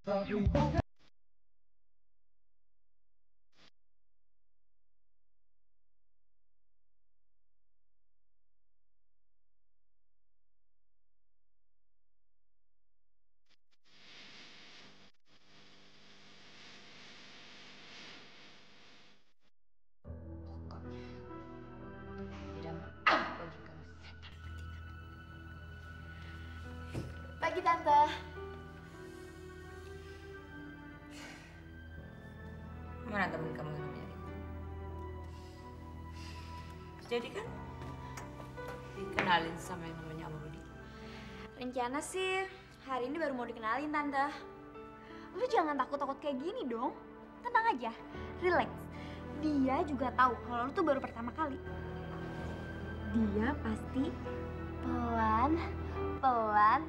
Pagi, Tante. Mana temen kamu yang namanya? Jadi kan dikenalin sama yang namanya Om Rudi. Rencana sih hari ini baru mau dikenalin, Tante. Lu jangan takut-takut kayak gini dong. Tenang aja, relax. Dia juga tahu kalau lu tuh baru pertama kali. Dia pasti pelan-pelan.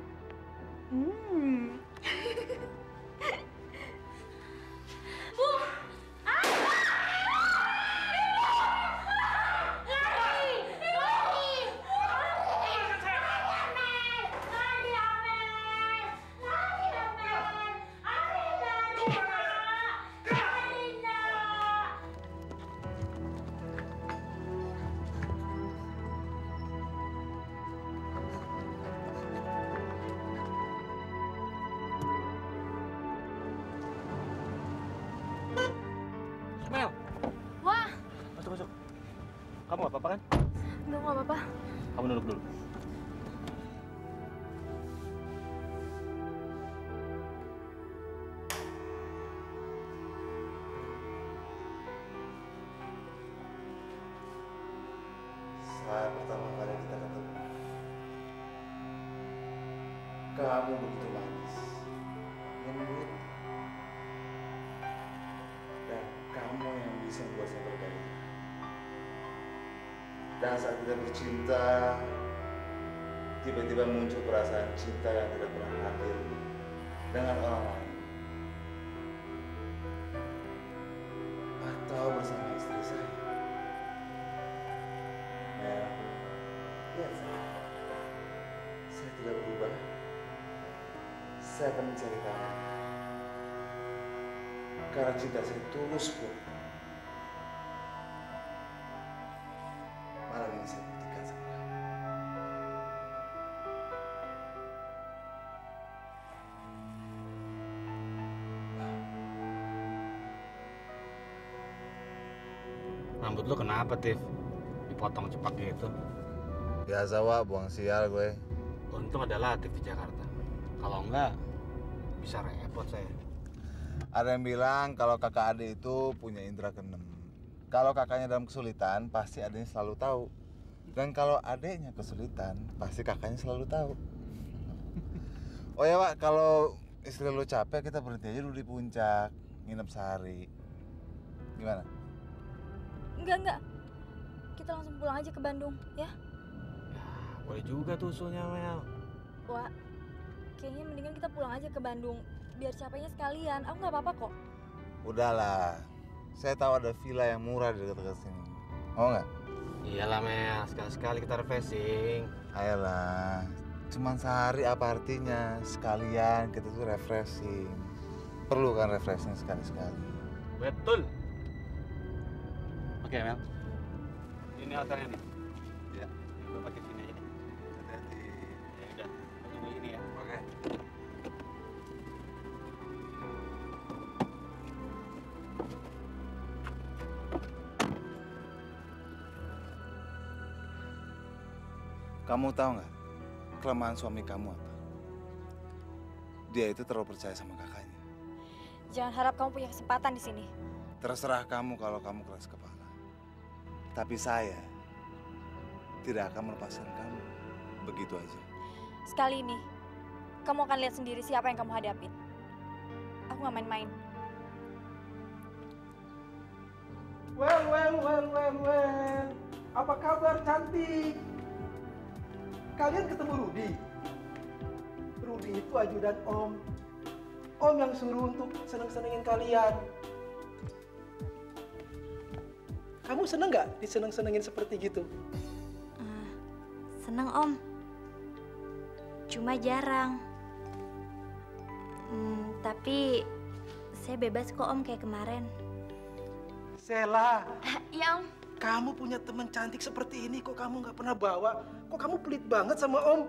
Mel, Wah, masuk. Kamu gak apa-apa kan? nggak apa-apa. Kamu duduk dulu. Saat pertama kali kita ketemu, kamu begitu manis, lembut, dan kamu yang bisa membuat saya berdaya. Dan saat kita bercinta, tiba-tiba muncul perasaan cinta yang tidak pernah hadir dengan orang lain. Atau bersama istri saya. Mel, lihat saya tidak berubah. Saya akan mencari kamu. Karena cinta saya tulus pun. Malam ini saya buktikan sama kamu. Rambut lu kenapa, Tif? Dipotong cepak gitu. Biasa, Wak, buang sial gue. Untung ada Latif di Jakarta. Kalau enggak, bisa repot saya. Ada yang bilang kalau kakak adik itu punya indera keenam. Kalau kakaknya dalam kesulitan, pasti adiknya selalu tahu. Dan kalau adiknya kesulitan, pasti kakaknya selalu tahu. Oh ya, Pak, kalau istri lu capek, kita berhenti aja dulu di puncak. Nginep sehari. Gimana? Enggak. Kita langsung pulang aja ke Bandung, ya? Ya, boleh juga tuh usulnya, Mel. Wah, kayaknya mendingan kita pulang aja ke Bandung. Biar capeknya sekalian. Aku nggak apa-apa kok. Udahlah. Saya tahu ada villa yang murah di dekat-dekat sini. Mau nggak? Iyalah, Mel. Sekali-sekali kita refreshing. Ayolah. Cuman sehari apa artinya? Sekalian kita tuh refreshing. Perlu kan refreshing sekali-sekali. Betul. Oke, Mel. Ini hotelnya nih. Ya. Gue pakai sini aja nih. Hati-hati. Ya udah, gue tunggu ini ya. Oke. Kamu tahu nggak kelemahan suami kamu apa? Dia itu terlalu percaya sama kakaknya. Jangan harap kamu punya kesempatan di sini. Terserah kamu kalau kamu keras kepala. Tapi saya tidak akan melepaskan kamu begitu aja. Sekali ini, kamu akan lihat sendiri siapa yang kamu hadapin. Aku nggak main-main. Well. Apa kabar, cantik? Kalian ketemu Rudi? Rudi itu ajudan Om. Om yang suruh untuk seneng-senengin kalian. Kamu seneng nggak diseneng-senengin seperti gitu? Seneng, Om. Cuma jarang. Tapi saya bebas kok Om kayak kemarin. Sela, Iya Om. kamu punya teman cantik seperti ini kok kamu nggak pernah bawa? Kok kamu pelit banget sama Om?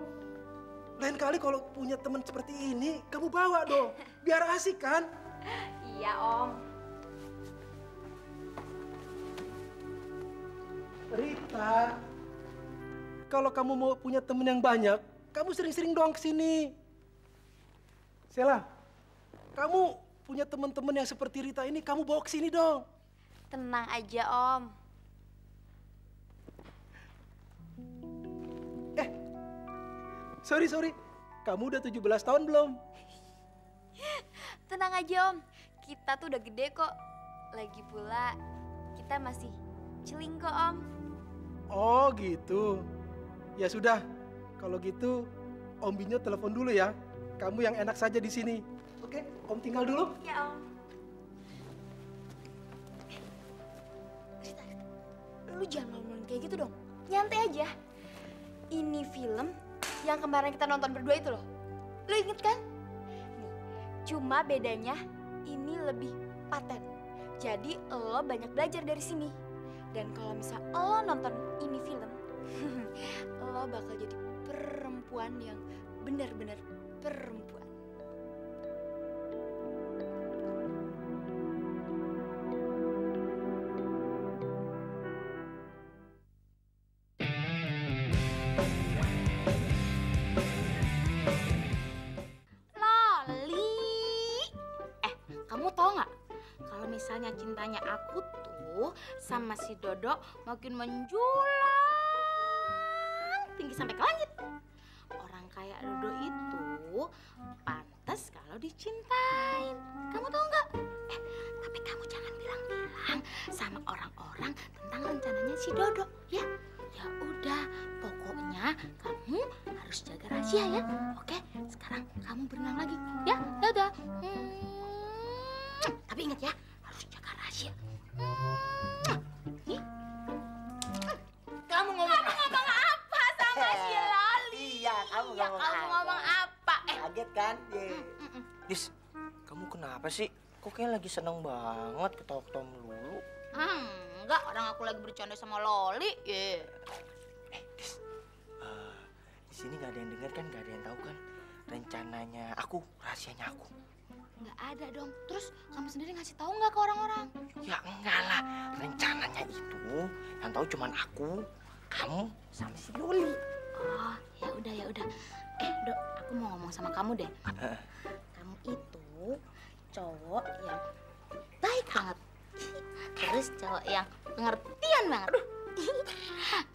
Lain kali kalau punya teman seperti ini, kamu bawa dong. Biar asik kan? Iya Om. Rita, kalau kamu mau punya teman yang banyak, kamu sering-sering dong kesini. Sela, kamu punya teman-teman yang seperti Rita ini, kamu bawa kesini dong. Tenang aja Om. Sorry. Kamu udah 17 tahun belum? Tenang aja Om. Kita tuh udah gede kok. Lagi pula kita masih celing kok Om. Oh gitu. Ya sudah, kalau gitu Om Binyo telepon dulu ya. Kamu yang enak saja di sini. Oke, Om tinggal dulu. Ya Om. Rita, lu jangan ngomongin kayak gitu dong. Nyantai aja. Ini film yang kemarin kita nonton berdua itu loh. Lu inget kan? Nih, cuma bedanya ini lebih paten. Jadi lo banyak belajar dari sini. Dan kalau misal lo nonton ini film, lo bakal jadi perempuan yang benar-benar perempuan. Kamu tahu nggak, kalau misalnya cintanya aku tuh sama si Dodo makin menjulang tinggi sampai ke langit. Orang kayak Dodo itu pantas kalau dicintain. Kamu tahu nggak? Tapi kamu jangan bilang-bilang sama orang-orang tentang rencananya si Dodo, ya? Ya udah, pokoknya kamu harus jaga rahasia ya. Oke, sekarang kamu berenang lagi, ya? Dadah. Tapi ingat ya, harus jaga rahasia. Kamu ngomong apa sama si Loli? Iya, kamu Ya, kamu ngomong apa? kaget kan? Dis, kamu kenapa sih? Kok kayak lagi seneng banget ketawa-ketawa melulu? Enggak, orang aku lagi bercanda sama Loli. Dis, di sini nggak ada yang dengar kan, nggak ada yang tahu kan rencananya aku, rahasianya aku. Nggak ada dong. Terus kamu sendiri ngasih tahu nggak ke orang-orang? Ya enggak lah, rencananya itu yang tahu cuman aku, kamu, sama si Loli. Oh, ya udah. Dok, aku mau ngomong sama kamu deh. Kamu itu cowok yang baik banget. Terus cowok yang pengertian banget.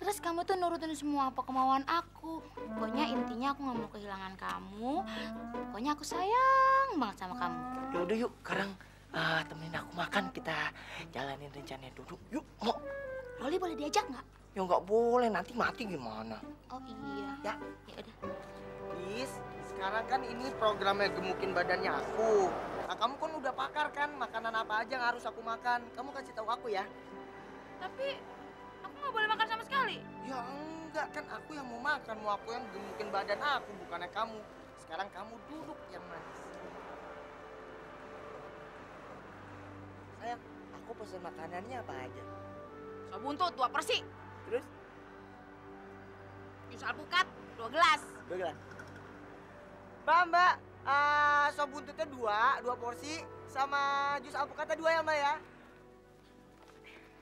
Terus kamu tuh nurutin semua apa kemauan aku. Pokoknya intinya aku nggak mau kehilangan kamu. Pokoknya aku sayang banget sama kamu. Ya udah yuk, sekarang temenin aku makan, kita jalanin rencananya dulu. Yuk, mau? Loli boleh diajak nggak? Ya nggak boleh, nanti mati gimana? Oh iya. Ya. Ya udah. Dis, sekarang kan ini programnya gemukin badannya aku. Nah, kamu kan udah pakar kan, makanan apa aja yang harus aku makan. Kamu kasih tahu aku ya. Tapi aku nggak boleh makan sama sekali. Ya enggak, kan aku yang mau makan, mau aku yang gemukin badan aku, bukannya kamu. Sekarang kamu duduk yang manis. Sayang, aku pesen makanannya apa aja? Sop buntut 2 porsi. Terus? Jus alpukat 2 gelas. 2 gelas. Mbak, sop buntutnya 2 porsi, sama jus alpukatnya 2 ya Mbak ya?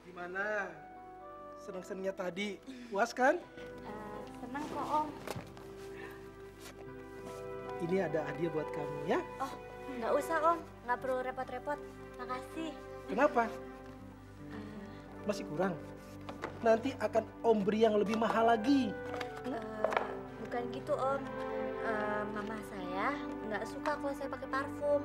Gimana? Senang-senangnya tadi, puas kan? Senang kok Om. Ini ada hadiah buat kamu ya. Oh, nggak usah Om. Nggak perlu repot-repot. Makasih. Kenapa? Masih kurang? Nanti akan Om beri yang lebih mahal lagi. Bukan gitu Om. Mama saya nggak suka kalau saya pakai parfum.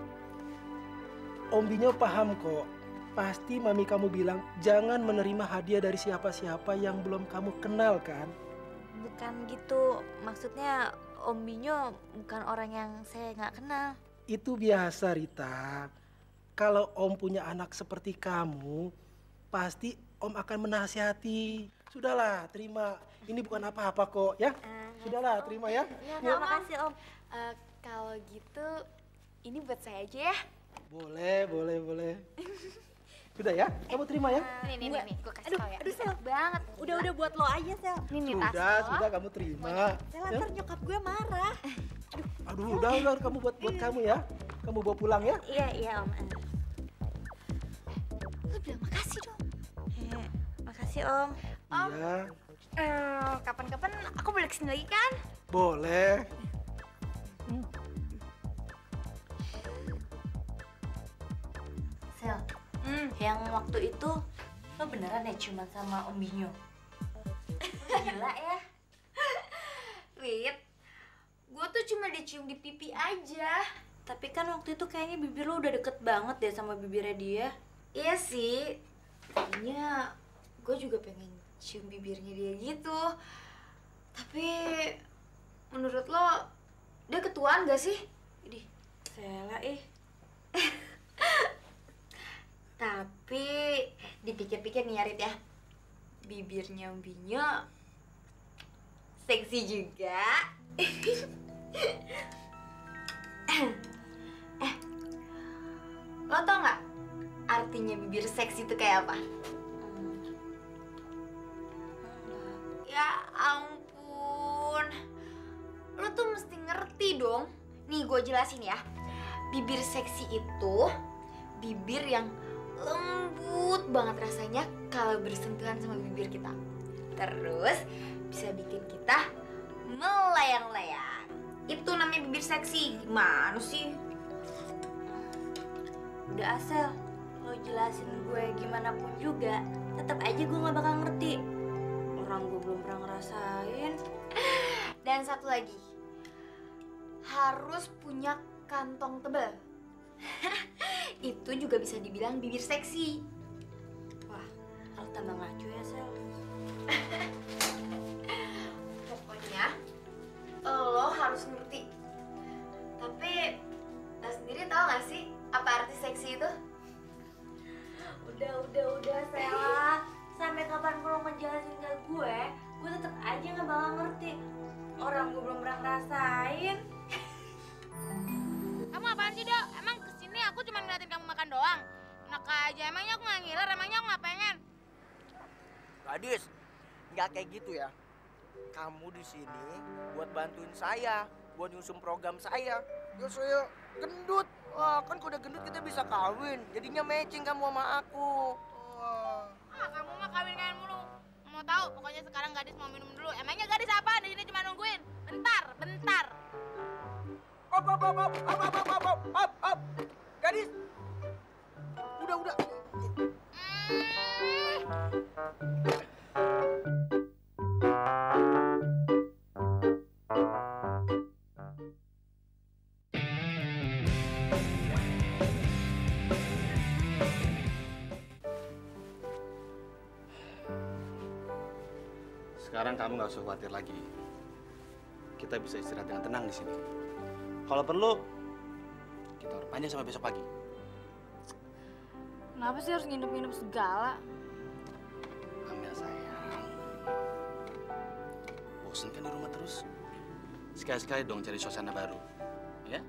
Om Binyo paham kok. Pasti mami kamu bilang jangan menerima hadiah dari siapa-siapa yang belum kamu kenal kan? Bukan gitu. Maksudnya Om Binyo bukan orang yang saya nggak kenal. Itu biasa Rita. Kalau Om punya anak seperti kamu, pasti Om akan menasihati. Sudahlah, terima. Ini bukan apa-apa kok ya. Sudahlah, terima ya. Ya, makasih Om. Kalau gitu Ini buat saya aja ya. Boleh. Sudah ya, kamu terima ya. Nih, gue kasih tau ya. Aduh, Sel. Banget. Udah buat lo aja, Sel. Nih tas lo. Sudah kamu terima. Sel, ntar nyokap gue marah. Aduh, udah kamu buat kamu ya. Kamu bawa pulang ya. Iya, Om. Lu bilang makasih dong. Makasih, Om. Om. Iya, Kapan-kapan aku boleh kesini lagi kan? boleh. Sel, yang waktu itu lo beneran ya ciuman sama Om Binyo? Gila ya. Rit, gue tuh cuma dicium di pipi aja. Tapi kan waktu itu kayaknya bibir lo udah deket banget deh sama bibirnya dia. Iya sih. Tadinya gue juga pengen cium bibirnya dia gitu. Tapi menurut lo dia ketuaan gak sih? Idih, Sela Tapi dipikir-pikir nih ya Rit ya, bibirnya Om Binyo seksi juga. Lo tau gak artinya bibir seksi itu kayak apa? Ya ampun, lo tuh mesti ngerti dong. Nih gue jelasin ya, bibir seksi itu bibir yang lembut banget rasanya kalau bersentuhan sama bibir kita. Terus bisa bikin kita melayang-layang. Itu namanya bibir seksi. Gimana sih? Udah Asel, lo jelasin gue gimana pun juga, tetap aja gue gak bakal ngerti. Orang gue belum pernah ngerasain. Dan satu lagi, harus punya kantong tebal. Itu juga bisa dibilang bibir seksi. Wah, lo tambah ngaco ya, Sel. Pokoknya lo harus ngerti. Tapi lo sendiri tau gak sih apa arti seksi itu? Udah, Sela. Sampai kapan lo ngejelasin ke gue tetep aja gak bakal ngerti. Orang gue belum pernah ngerasain. Kamu apaan sih, Dok? Emang kesini aku cuma ngeliatin kamu makan doang? Enak aja, emangnya aku nggak ngiler, emangnya aku nggak pengen? Gadis, nggak kayak gitu ya. Kamu di sini buat bantuin saya, buat nyusun program saya. Ya saya gendut. Wah, kan kalau udah gendut kita bisa kawin. Jadinya matching kamu sama aku. Wah. Kamu mah kawin-kawin mulu. Mau tahu? Pokoknya sekarang gadis mau minum dulu. Emangnya gadis apa? Di sini cuma nungguin. Bentar. Up. Gadis. Udah. Sekarang kamu nggak usah khawatir lagi. Kita bisa istirahat dengan tenang di sini. Kalau perlu, kita perpanjang sampai besok pagi. Kenapa sih harus nginep-nginep segala? Amel sayang, bosen kan di rumah terus? Sekali-sekali dong cari suasana baru, ya?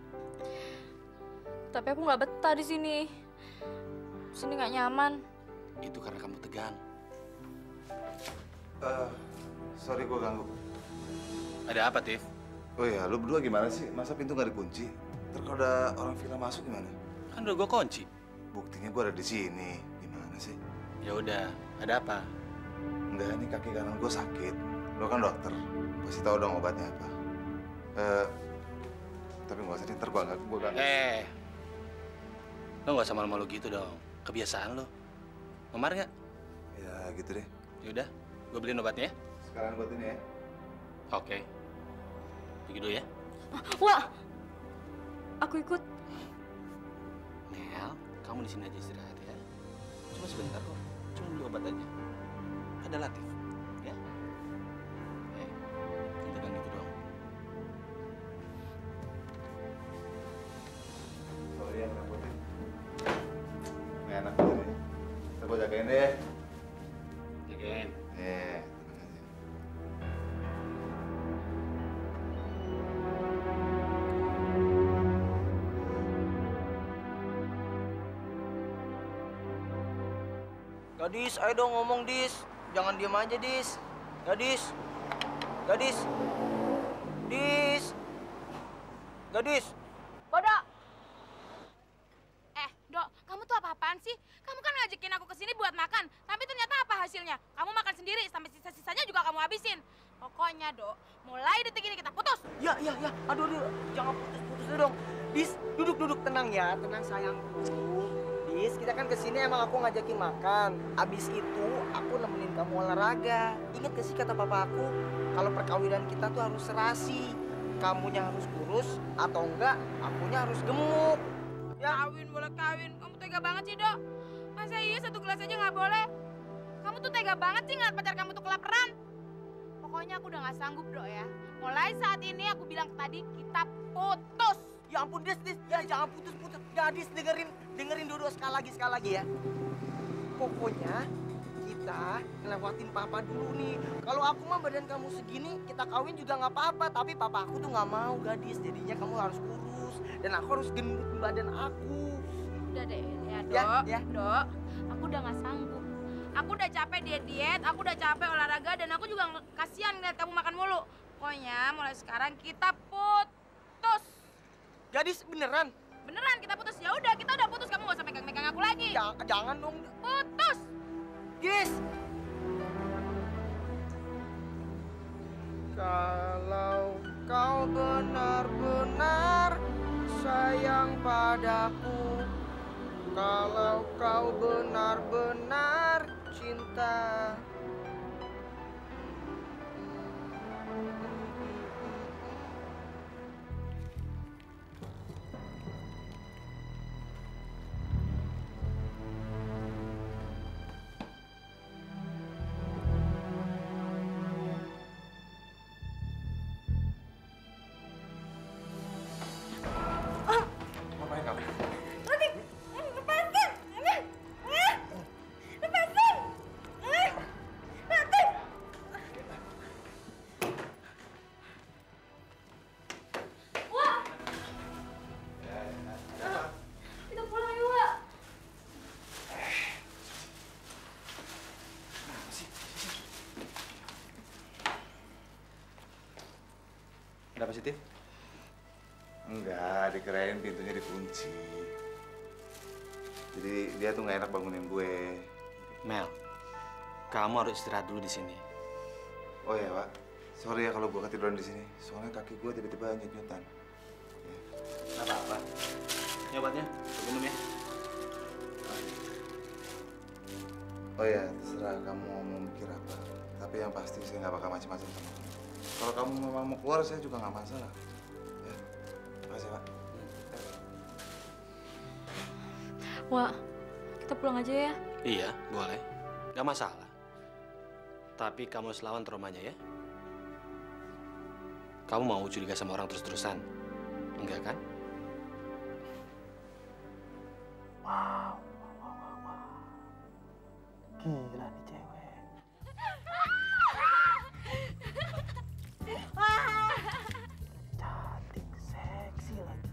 Tapi aku nggak betah di sini. Sini nggak nyaman. Itu karena kamu tegang. Sorry gue ganggu. Ada apa, Tiff? Oh iya, lu berdua gimana sih? Masa pintu nggak dikunci? Ntar kalau ada orang villa masuk gimana? Kan udah gue kunci. Buktinya gue ada di sini. Gimana sih? Ya udah, ada apa? Enggak, ini kaki kanan gue sakit. Lo kan dokter, pasti tahu dong obatnya apa. Tapi nggak usah, ntar gue gak. Lo nggak sama malu gitu dong. Kebiasaan lo. Memar nggak? Ya gitu deh. Ya udah, gue beliin obatnya ya. Sekarang buat ini ya. Oke. Pergi dulu ya. Wah, aku ikut. Mel, kamu di sini aja istirahat ya. Cuma sebentar kok. Cuma beli obat aja. Ada Latif, ya. Jangan gitu dong. Sorry ya, ngerepotin. Nggak enak gitu nih. Ntar gue jagain deh. Jagain. Tenang aja. Gadis, ayo dong ngomong, Dis. Jangan diem aja, Dis. Gadis. Gadis. Dis. Gadis. Bodoh. Dok, kamu tuh apa-apaan sih? Kamu kan ngajakin aku ke sini buat makan, tapi ternyata apa hasilnya? Kamu makan sendiri, sampai sisa-sisanya juga kamu habisin. Pokoknya, Dok, mulai detik ini kita putus. Ya. Aduh. Jangan putus dong. Dis, duduk, tenang ya. Tenang, sayangku. Dis, kita kan kesini emang aku ngajakin makan. Abis itu, aku nemenin kamu olahraga. Ingat gak sih kata papa aku? Kalau perkawinan kita tuh harus serasi. Kamunya harus kurus, atau enggak, akunya harus gemuk. Ya. Kawin, boleh kawin. Kamu tega banget sih, Dok. Masa iya satu gelas aja nggak boleh? Kamu tuh tega banget sih ngeliat pacar kamu tuh kelaparan. Pokoknya aku udah nggak sanggup, Dok ya. Mulai saat ini aku bilang tadi kita putus. Ya ampun, Dis. Ya jangan putus. Ya, Dis, dengerin dulu sekali lagi ya. Pokoknya kita ngelewatin papa dulu nih. Kalau aku mah badan kamu segini, kita kawin juga nggak apa-apa. Tapi papa aku tuh nggak mau, Gadis. Jadinya kamu harus kurus. Dan aku harus gendut badan aku. Udah deh, ya, Dok. Ya. Dok, aku udah nggak sanggup. Aku udah capek diet, aku udah capek olahraga, dan aku juga kasihan ngeliat kamu makan mulu. Pokoknya mulai sekarang kita putus. Gadis, beneran? Beneran kita putus. Ya udah, kita udah putus. Kamu nggak usah megang-megang aku lagi. Ya, jangan dong. Putus. Gis. Kalau kau benar-benar sayang padaku, kalau kau benar-benar cinta. Ngapain kamu? Kita pulang yuk, Wak. Ada apa sih, Tif? Enggak, dikirain pintunya dikunci. Jadi dia tuh nggak enak bangunin gue. Mel, kamu harus istirahat dulu di sini. Oh ya, Pak. Sorry ya kalau gue ketiduran di sini. Soalnya kaki gue tiba-tiba nyut-nyutan. Nggak apa-apa. Ini obatnya, minum ya. Oh ya, terserah kamu mau mikir apa. Tapi yang pasti saya nggak bakal macam-macam sama kamu. Kalau kamu memang mau keluar, saya juga nggak masalah. Ya, makasih, Pak. Wak, kita pulang aja ya. Iya, boleh. Nggak masalah. Tapi kamu harus lawan traumanya ya. Kamu mau curiga sama orang terus-terusan? Enggak kan? Wow. Gila nih cewek. Cantik, seksi lagi.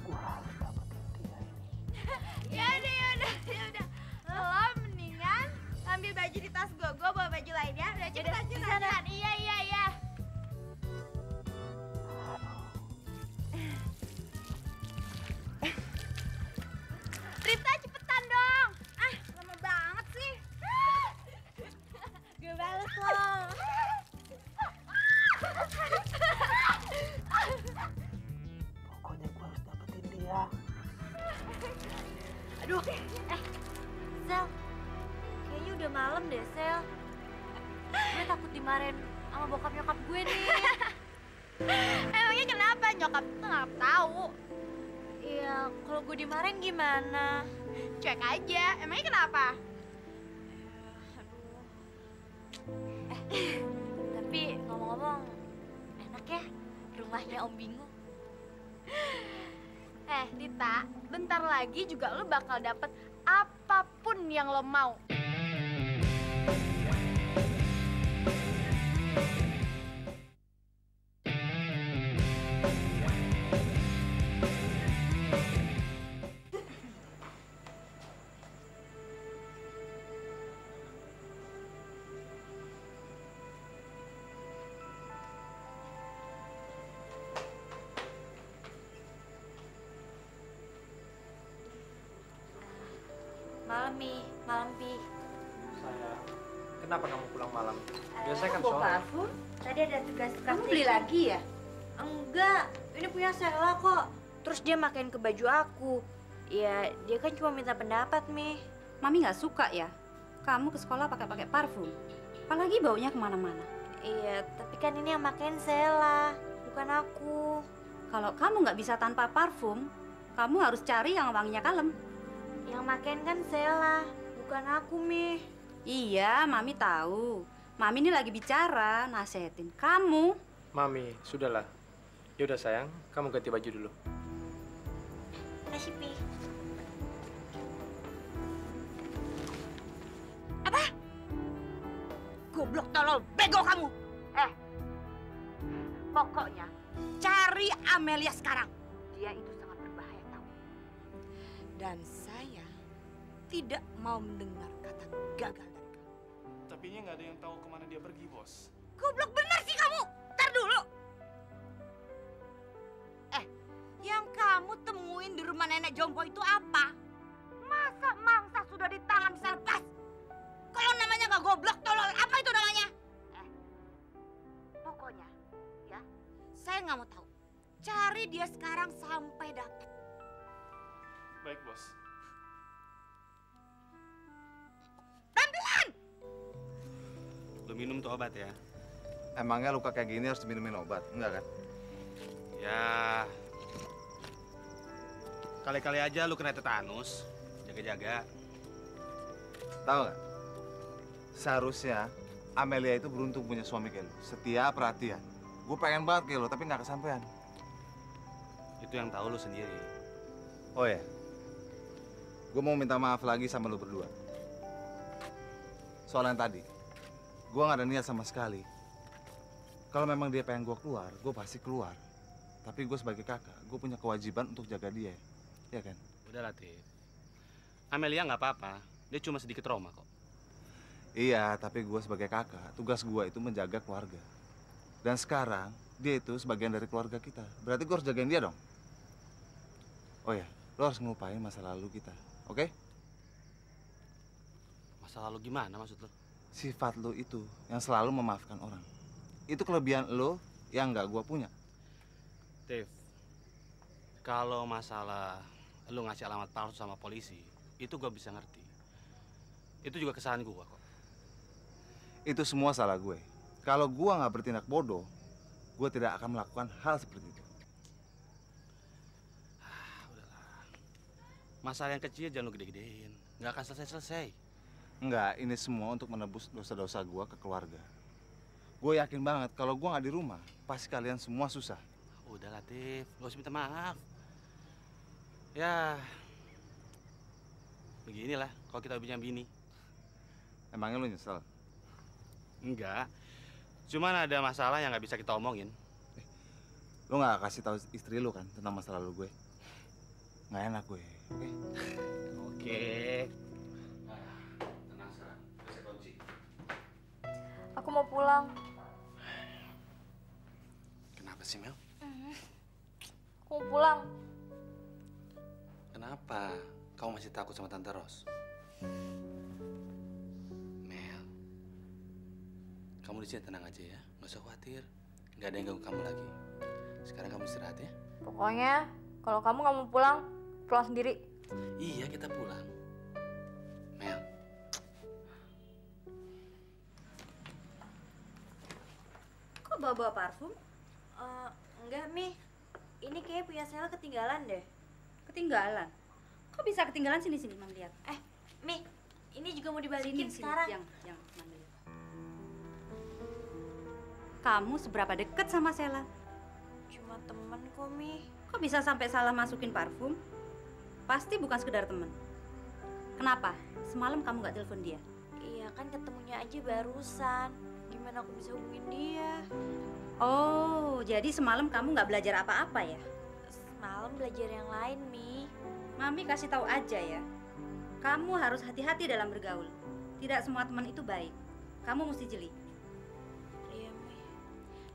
Gua harus dapetin dia ini. Yaudah. Lo mendingan ambil baju di tas gue bawa baju lainnya. Udah cepetan. Iya. Rita, cepetan dong. Lama banget sih. Gue bales lo. Pokoknya gua harus dapetin dia. Aduh, Sel, kayaknya udah malam deh, Sel. Gue takut dimarahin sama bokap nyokap gue nih. Emangnya kenapa? Nyokap tuh nggak tahu. Iya, kalau gue dimarahin gimana? Cuek aja. Emangnya kenapa? Tapi ngomong-ngomong, enak ya rumahnya Om Bingung. Dita, bentar lagi juga lo bakal dapet apapun yang lo mau. Malam, Mi. Malam, Pi. Sayang, kenapa kamu pulang malam? Biasanya kan Bawa sore. parfum? Tadi ada tugas Kamu beli lagi ya? Enggak, ini punya Sheila kok. Terus dia makain ke baju aku. Ya, dia kan cuma minta pendapat, Mi. Mami nggak suka ya? Kamu ke sekolah pakai parfum. Apalagi baunya kemana-mana. Iya, tapi kan ini yang makain Sheila, bukan aku. Kalau kamu nggak bisa tanpa parfum, kamu harus cari yang wanginya kalem. Yang makain kan Sheila, bukan aku, Mi. Iya, Mami tahu. Mami ini lagi bicara, nasehatin kamu. Mami, sudahlah. Yaudah sayang, kamu ganti baju dulu. Makasih, Pi. Goblok tolol, bego kamu. Pokoknya cari Amelia sekarang. Dia itu sangat berbahaya tahu. Dan saya tidak mau mendengar kata gagal dari kamu. Tapi ini nggak ada yang tahu kemana dia pergi, Bos. Goblok bener sih kamu. Ntar dulu. Yang kamu temuin di rumah nenek Jompo itu apa? Masa mangsa sudah di tangan bisa lepas? Kalau namanya nggak goblok tolol, apa itu namanya? Pokoknya, ya, saya nggak mau tahu. Cari dia sekarang sampai dapat. Baik, Bos. Pelan-pelan. Lu minum tuh obat ya. Emangnya luka kayak gini harus diminumin obat? Enggak kan? Ya. Kali-kali aja lu kena tetanus. Jaga-jaga. Tahu nggak? Seharusnya Amelia itu beruntung punya suami kayak lu. Setia, perhatian. Gue pengen banget kayak lu, tapi nggak kesampaian. Itu yang tahu lu sendiri. Oh ya, gue mau minta maaf lagi sama lu berdua. Soal yang tadi, gue nggak ada niat sama sekali. Kalau memang dia pengen gue keluar, gue pasti keluar. Tapi gue sebagai kakak, gue punya kewajiban untuk jaga dia. Ya kan? Udah Latif. Amelia nggak apa-apa. Dia cuma sedikit trauma kok. Iya, tapi gue sebagai kakak, tugas gue itu menjaga keluarga. Dan sekarang, dia itu sebagian dari keluarga kita. Berarti gue harus jagain dia dong. Oh ya, lo harus ngelupain masa lalu kita, oke? Masa lalu gimana maksud lu? Sifat lo itu yang selalu memaafkan orang. Itu kelebihan lo yang nggak gue punya. Tif, kalau masalah lu ngasih alamat palsu sama polisi, itu gue bisa ngerti. Itu juga kesalahan gue kok. Itu semua salah gue. Kalau gue nggak bertindak bodoh, gue tidak akan melakukan hal seperti itu. Udahlah. Masalah yang kecil jangan lu gede-gedein. Nggak akan selesai-selesai. Enggak, ini semua untuk menebus dosa-dosa gue ke keluarga. Gue yakin banget kalau gue nggak di rumah, pasti kalian semua susah. Udah Latif, gak usah minta maaf. Ya, beginilah kalau kita punya bini. Emangnya lu nyesel? Enggak, cuman ada masalah yang nggak bisa kita omongin. Lu nggak kasih tahu istri lu kan tentang masa lalu gue? Nggak enak gue, oke? Oke. Tenang sekarang, saya kunci. Aku mau pulang. Kenapa sih Mel? Aku mau pulang. Kenapa? Kamu masih takut sama Tante Ros? Mel, kamu di sini tenang aja ya, nggak usah khawatir. Nggak ada yang ganggu kamu lagi. Sekarang kamu istirahat ya. Pokoknya kalau kamu nggak mau pulang, pulang sendiri. Iya, kita pulang. Mel. Kok bawa-bawa parfum? Enggak, Mi. Ini kayaknya punya Sheila ketinggalan deh. Ketinggalan. Kok bisa ketinggalan sini Mami lihat. Mi, ini juga mau dibalikin sekarang. Yang Mami lihat. Kamu seberapa deket sama Sheila? Cuma temen kok, Mi. Kok bisa sampai salah masukin parfum? Pasti bukan sekedar temen. Kenapa? Semalam kamu nggak telepon dia? Iya, kan ketemunya aja barusan. Gimana aku bisa hubungin dia? Oh, jadi semalam kamu nggak belajar apa-apa ya? Semalam belajar yang lain, Mi. Mami kasih tahu aja ya. Kamu harus hati-hati dalam bergaul. Tidak semua teman itu baik. Kamu mesti jeli. Iya, Mi.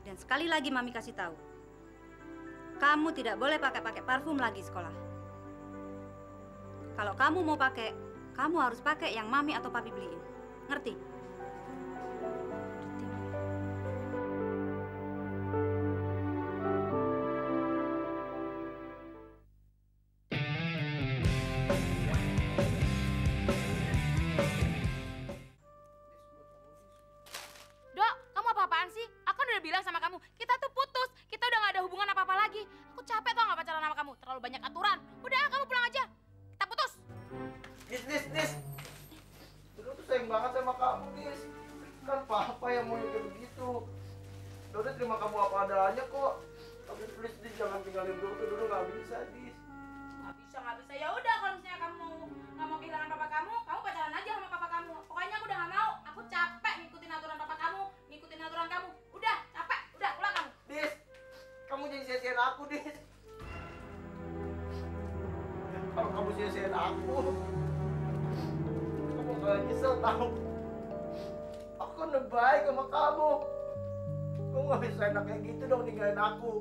Dan sekali lagi Mami kasih tahu. Kamu tidak boleh pakai parfum lagi sekolah. Kalau kamu mau pakai, kamu harus pakai yang mami atau papi beliin. Ngerti? Dok, kamu apa-apaan sih? Aku kan udah bilang sama kamu, kita tuh putus. Kita udah gak ada hubungan apa-apa lagi. Aku capek tau gak pacaran sama kamu. Terlalu banyak aturan. Udah, kamu pulang aja. Kita putus. Dis. Dodo tuh sayang banget sama kamu, Dis. Kan papa yang mau kayak begitu. Dodo terima kamu apa adanya kok. Tapi please, Dis, jangan tinggalin Dodo. Dodo gak bisa, Dis. Gak bisa. Ya udah, kalau misalnya kamu gak mau kehilangan papa kamu pacaran aja sama papa kamu. Pokoknya aku udah gak mau. Aku capek ngikutin aturan papa kamu, ngikutin aturan kamu. Udah, capek. Udah, pulang kamu. Dis, kamu jangan sia-siain aku, Dis. Kalau kamu sia-siain aku bakal nyesel tau. Aku kan udah baik sama kamu. Kamu gak bisa enak kayak gitu dong ninggalin aku.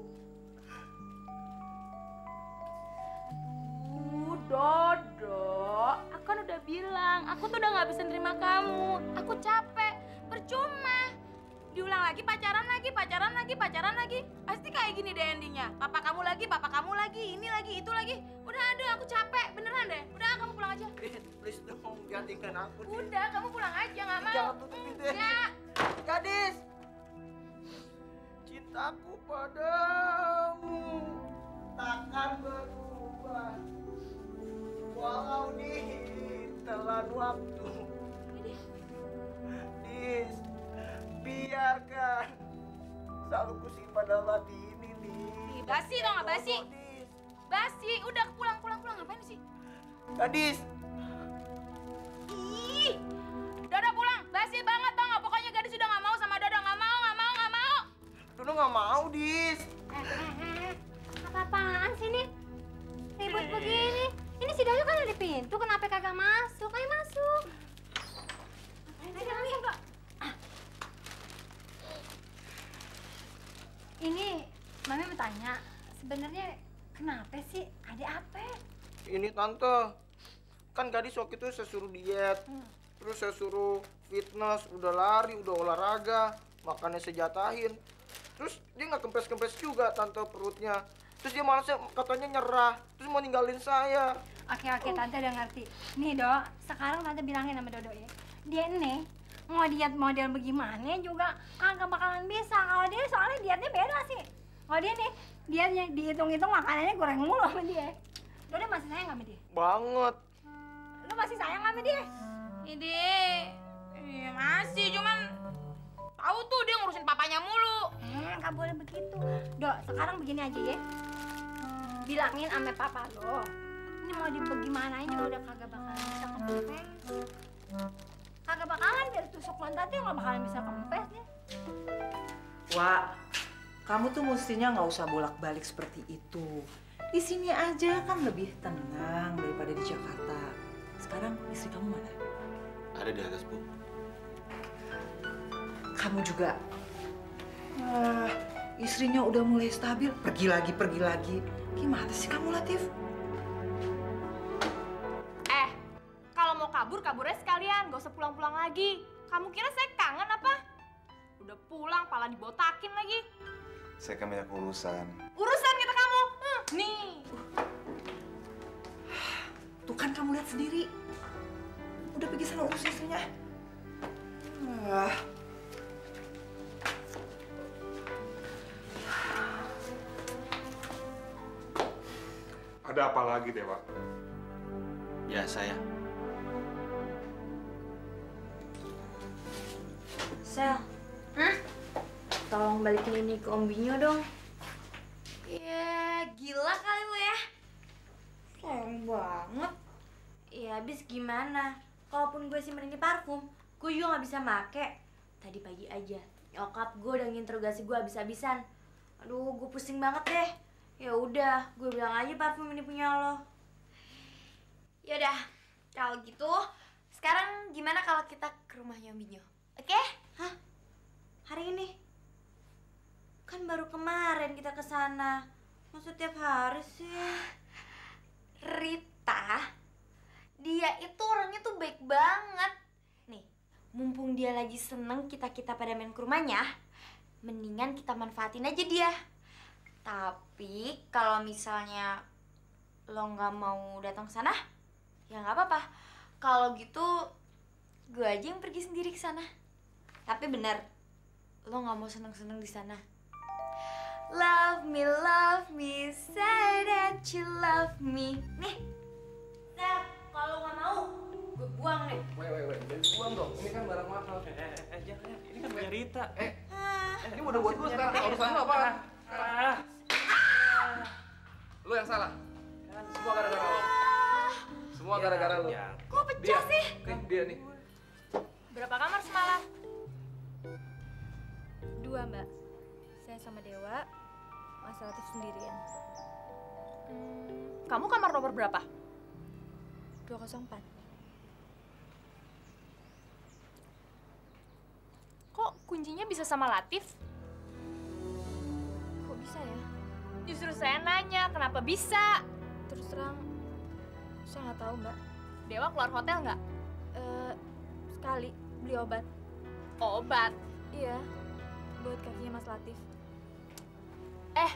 Dodo, aku kan udah bilang, aku tuh udah gak bisa nerima kamu. Aku capek, percuma. Diulang lagi, pacaran lagi. Pasti kayak gini deh endingnya. Papa kamu lagi, ini lagi, itu lagi. Udah, aduh, aku capek, beneran deh. Udah, kamu pulang aja. Please dong, jangan tinggalin aku, Dis. Udah, kamu pulang aja, gak mau. Jangan tutup pintunya. Enggak. Gadis, cintaku padamu takkan berubah walau ditelan waktu. Dis, biarkan selalu kusimpan dalam hati ini, Dis. Basi tau gak, basi? Basi, udah pulang. Ngapain sih? Gadis. Ih, Dodo pulang. Basi banget tau gak? Pokoknya gadis udah gak mau sama Dodo. Gak mau. Dodo gak mau, Dis. Apa-apaan sih ini? Ribut begini. Ini si Dodo kan ada di pintu, kenapa kagak masuk? Ayo masuk. Ayo, Kak. Ini, Mami mau tanya, sebenarnya kenapa sih? Ada apa? Ini tante, kan gadis waktu itu saya suruh diet, terus saya suruh fitness, udah lari, udah olahraga, makannya saya jatahin. Terus dia nggak kempes-kempes juga tante perutnya. Terus dia malah katanya nyerah, terus mau ninggalin saya. Oke, Tante udah ngerti. Nih, Dok, sekarang Tante bilangin sama Dodo ya. Dia nih, mau diet model bagaimana juga kagak bakalan bisa. Kalau dia soalnya dietnya beda sih. Kalau dia nih, dietnya dihitung-hitung makanannya goreng mulu sama dia. Dodo masih sayang sama dia? Banget. Lu masih sayang sama dia? Iya masih, cuman tahu tuh dia ngurusin papanya mulu. Nggak boleh begitu. Dok, sekarang begini aja ya. Bilangin sama papa lo. Ini mau bagaimana juga udah kagak bakalan bisa kempes. Kagak bakalan dari tusuk pantatnya nggak bakalan bisa kempes nih. Wak, kamu tuh mestinya nggak usah bolak-balik seperti itu. Di sini aja kan lebih tenang daripada di Jakarta. Sekarang istri kamu mana? Ada di atas, Bu. Kamu juga. Istrinya udah mulai stabil, pergi lagi. Gimana sih kamu, Latif? Kalau mau kaburnya sekalian, gak usah pulang-pulang lagi. Kamu kira saya kangen apa? Udah pulang, pala dibotakin lagi. Saya kan banyak urusan. Urusan kata kamu. Nih. Tuh kan kamu lihat sendiri. Udah pergi sana urus istrinya. Ada apa lagi, Dewa? Ya, saya. Sel, tolong balikin ini ke Om Binyo dong. Ya, gila kali lu ya. Sayang banget. Ya habis gimana? Kalaupun gue simpen ini parfum, gue juga nggak bisa make. Tadi pagi aja, nyokap gue udah nginterogasi gue habis-habisan. Aduh, gue pusing banget deh. Ya udah, gue bilang aja parfum ini punya lo. Yaudah, kalau gitu sekarang gimana kalau kita ke rumahnya Om Binyo? Oke? Hah? Hari ini? Kan baru kemarin kita ke sana. Maksud tiap hari sih? Rita, Dia itu orangnya tuh baik banget. Nih, mumpung dia lagi seneng kita pada main ke rumahnya, mendingan kita manfaatin aja dia. Tapi kalau misalnya lo nggak mau datang ke sana, ya nggak apa-apa. Kalau gitu, gue aja yang pergi sendiri ke sana. Tapi bener, lo nggak mau seneng-seneng di sana. Love me, say that you love me. Nih, Sel, kalau nggak mau, gue buang nih. Wait, jangan buang dong. Ini kan barang mahal. Jangan. Ini kan punya Rita. Ini udah buat gue sekarang. Urusan lo apaan? Lo yang salah. Semua gara-gara lo. Semua gara-gara lo. Kok pecah sih? Dia nih. Berapa kamar semalam? 2, Mbak. Saya sama Dewa, Mas Latif sendirian. Kamu kamar nomor berapa? 204. Kok kuncinya bisa sama Latif? Kok bisa ya? Justru saya nanya, kenapa bisa? Terus terang, saya nggak tahu, Mbak. Dewa keluar hotel nggak? Sekali, beli obat. Obat? Iya, buat kakinya Mas Latif.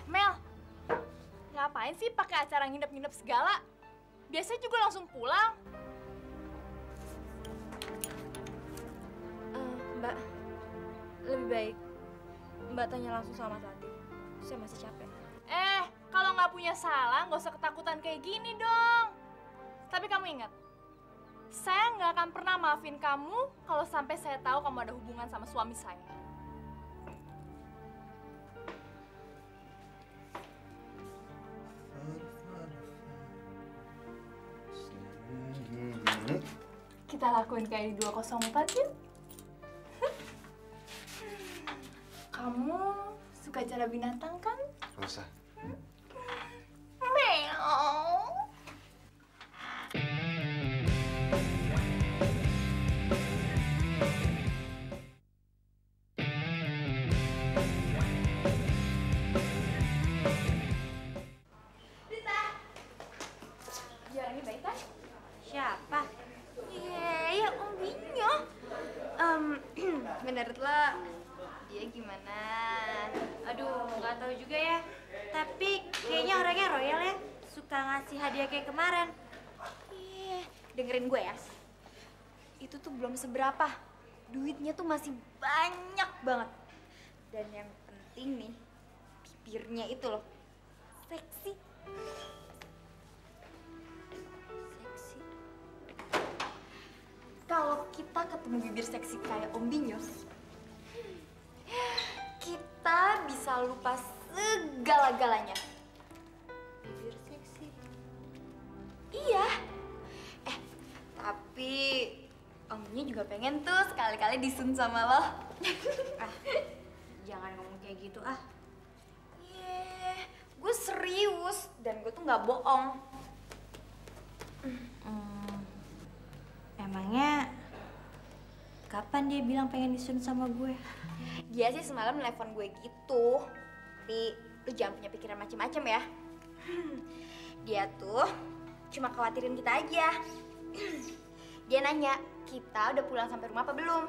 Mel, ngapain sih pakai acara nginep-nginep segala? Biasanya juga langsung pulang. Mbak, lebih baik Mbak tanya langsung sama Mas Latif. Saya masih capek. Kalau nggak punya salah, nggak usah ketakutan kayak gini dong. Tapi kamu ingat, saya nggak akan pernah maafin kamu kalau sampai saya tahu kamu ada hubungan sama suami saya. Kita lakuin kayak di 204 yuk. Kamu suka cara binatang kan? Nggak usah. Meow. Rita, juara ini baik kan? Siapa? Ya Om Binyo. Menurut lo dia gimana? Aduh, nggak tahu juga ya. Tapi kayaknya orangnya royal ya. Suka ngasih hadiah kayak kemarin. Dengerin gue ya. Itu tuh belum seberapa. Duitnya tuh masih banyak banget. Dan yang penting nih, bibirnya itu loh. Seksi. Seksi. Kalau kita ketemu bibir seksi kayak Om Binyo, kita bisa lupa segala-galanya. Bibir seksi. Iya. Tapi Om Binyo juga pengen tuh sekali-kali disun sama lo. Jangan ngomong kayak gitu Gue serius dan gue tuh nggak bohong. Emangnya kapan dia bilang pengen disun sama gue? Dia sih semalam nelfon gue gitu. Tapi lu jangan punya pikiran macem-macem ya. Dia tuh cuma khawatirin kita aja. Dia nanya, kita udah pulang sampai rumah apa belum?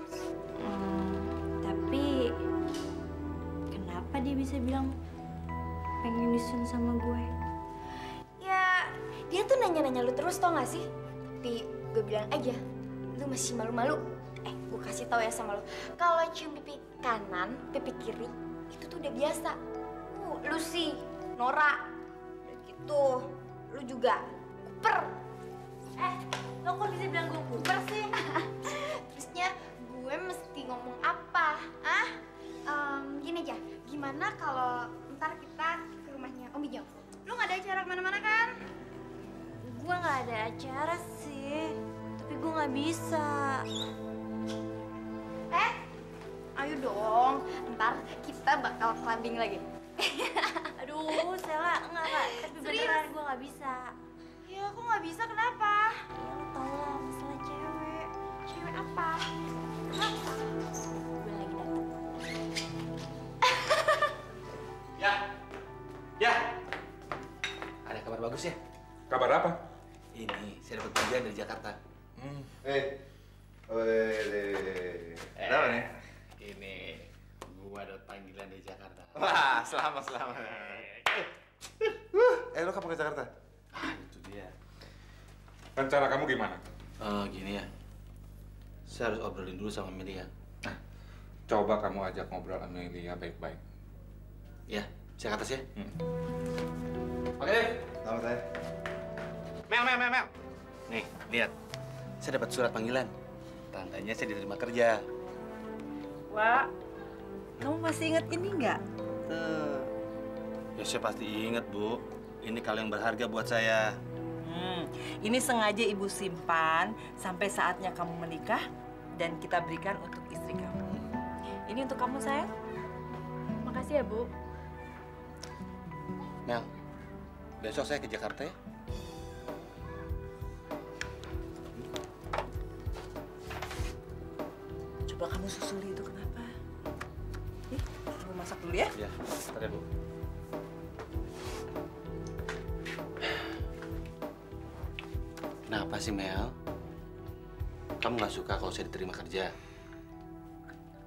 Tapi kenapa dia bisa bilang pengen disun sama gue? Ya, dia tuh nanya-nanya lu terus tau gak sih? Tapi gue bilang aja, lu masih malu-malu. Gue kasih tau ya sama lu, kalau cium pipi kanan, pipi kiri, itu tuh udah biasa. Lu sih, Nora, udah gitu. Lu juga, kuper. Lo kok bisa bilang gue kuper sih? Terusnya gue mesti ngomong apa? Gini aja, gimana kalau ntar kita ke rumahnya Om Binyo? Lu gak ada acara kemana-mana kan? Gue gak ada acara sih, tapi gue gak bisa. Ayo dong, ntar kita bakal clubbing lagi. Aduh, Sela, enggak. Tapi beneran gue gak bisa. Ya, kok gak bisa? Kenapa? Ya lo tau lah, masalah cewek. Cewek apa? Kenapa? Gue lagi datang. Ya. Ada kabar bagus ya? Kabar apa? Ini, saya dapat panggilan dari Jakarta. Ada apa nih? Ini, gua dapat panggilan dari Jakarta. Wah, selamat. Lo kapan ke Jakarta? Itu dia. Rencana kamu gimana? Gini ya. Saya harus obrolin dulu sama Amelia. Coba kamu ajak ngobrol Amelia baik-baik. Ya, saya ke atas ya. Oke deh. Selamat ya. Mel. Nih, lihat. Saya dapat surat panggilan. Tandanya saya diterima kerja. Wak, kamu masih ingat ini nggak? Tuh. Ya, saya pasti ingat, Bu. Ini kaleng berharga buat saya. Ini sengaja ibu simpan sampai saatnya kamu menikah dan kita berikan untuk istri kamu. Ini untuk kamu, sayang. Makasih ya, Bu. Mel, besok saya ke Jakarta ya. Coba kamu susuli itu kenapa? Nih, kamu masak dulu ya. Ya, bentar ya, Bu. Kenapa sih, Mel? Kamu nggak suka kalau saya diterima kerja?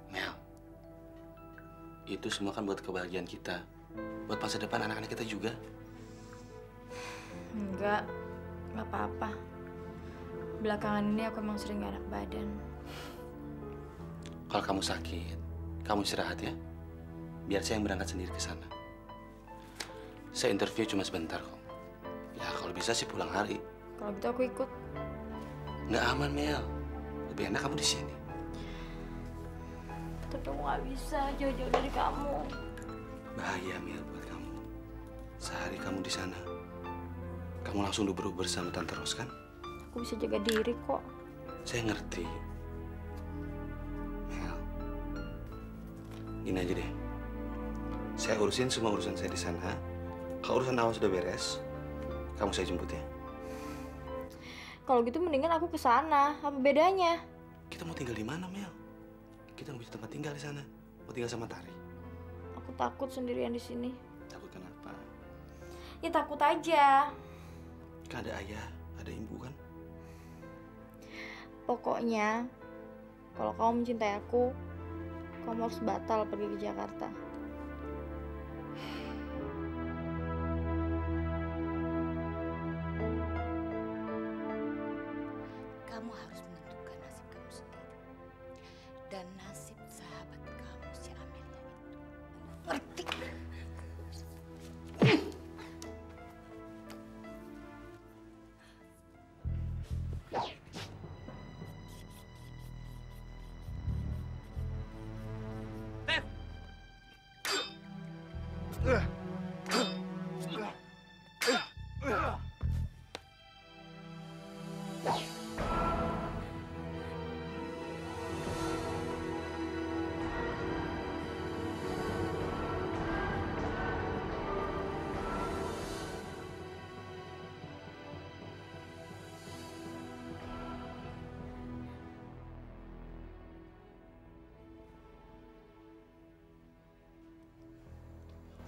Mel, itu semua kan buat kebahagiaan kita. Buat masa depan anak-anak kita juga. Enggak apa-apa. Belakangan ini aku emang sering gak enak badan. Kalau kamu sakit, kamu istirahat ya. Biar saya yang berangkat sendiri ke sana. Saya interview cuma sebentar kok. Ya kalau bisa sih pulang hari. Kalau gitu aku ikut. Nggak aman, Mel. Lebih enak kamu di sini. Tapi aku nggak bisa jauh-jauh dari kamu. Bahaya, Mel, buat kamu. Sehari kamu di sana, kamu langsung dubur bersama Tante Ros, kan? Aku bisa jaga diri kok. Saya ngerti. Mel, gini aja deh. Saya urusin semua urusan saya di sana. Kalau urusan awal sudah beres, kamu saya jemput ya. Kalau gitu mendingan aku ke sana. Apa bedanya? Kita mau tinggal di mana, Mel? Kita nggak bisa tempat tinggal di sana. Mau tinggal sama Tari. Aku takut sendirian di sini. Takut kenapa? Ya takut aja. Kan ada ayah, ada ibu kan? Pokoknya, kalau kamu mencintai aku, kamu harus batal pergi ke Jakarta. Kamu harus menentukan nasib kamu sendiri dan nasib sahabat kamu si Amelia itu. Ngerti?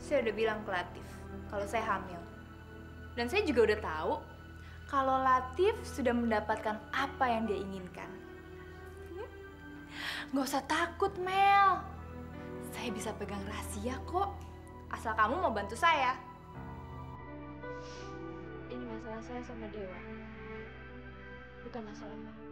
Saya udah bilang ke Latif kalau saya hamil. Dan saya juga udah tahu kalau Latif sudah mendapatkan apa yang dia inginkan. Nggak usah takut, Mel. Saya bisa pegang rahasia kok. Asal kamu mau bantu saya. Ini masalah saya sama Dewa. Bukan masalah kamu.